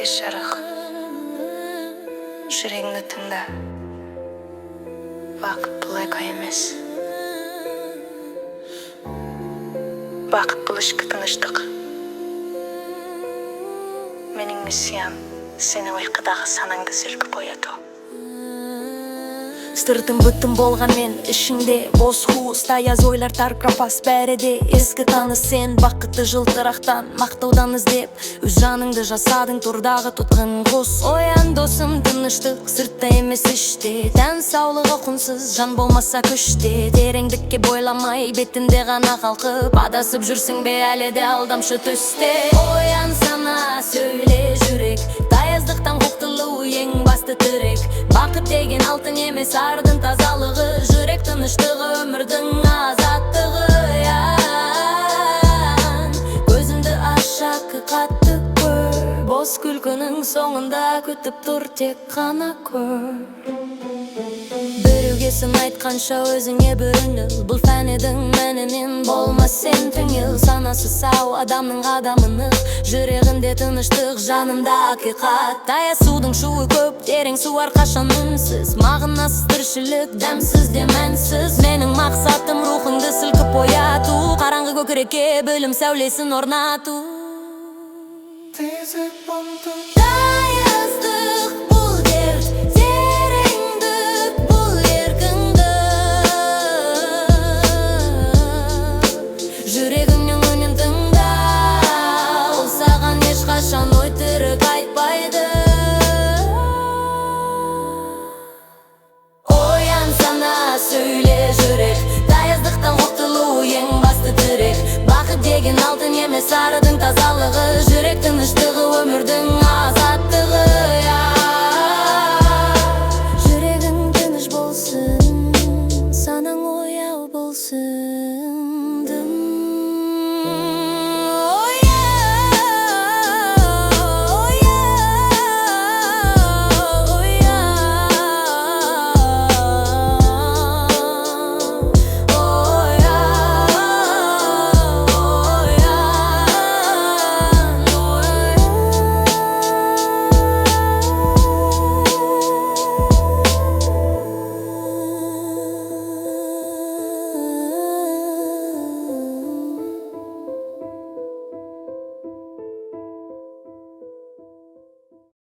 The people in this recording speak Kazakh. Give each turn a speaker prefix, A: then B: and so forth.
A: Кеш жарық, жүрегіңді тыңда. Бақыт бұл айқай емес. Бақыт бұл ішкі тыныштық. Менің миссиям сені ұйқыдағы санаңды сілкіп ояту.
B: Сыртым бүттім болған мен ішіңде бос хуыс таяз ойлар тарқапас бәрі де ескі таныс. Сен бақытты жылтырақтан мақтаудан іздеп өз жаныңды жасадың тордағы тұтқын құс. Оян досым, тыныштық сыртта емес іште, тән саулығы құнсыз, жан болмаса күште. Тереңдікке бойламай бетінде ғана қалқып адасып жүрсің бе әлі де алдамшы түсте. Оян сана, сөйле жүрек, таяздықтан құқтылу ең басты тірек. Бақыт деген алтын емес, ардың тазалығы, жүрек тыныштығы, өмірдің азаттығы. Көзіңді аш, ақиқатты көр, бос күлкінің соңында күтіп тұр тек қана көр. Біреуге сын айтқанша өзіңе бүрініл, бұл фәнедің мәнінен болма сен түңіл. Санасы сау адамның адамынық, жүрегінде тыныштық, жанында ақиқат. Таясудың шуы көп, терең суар қашан үнсіз, мағынасыз тіршілік, дәмсіз де мәнсіз. Менің мақсатым рухыңды сілкіп ояту, қараңғы көкірекке білім сәулесін орнату. Таязды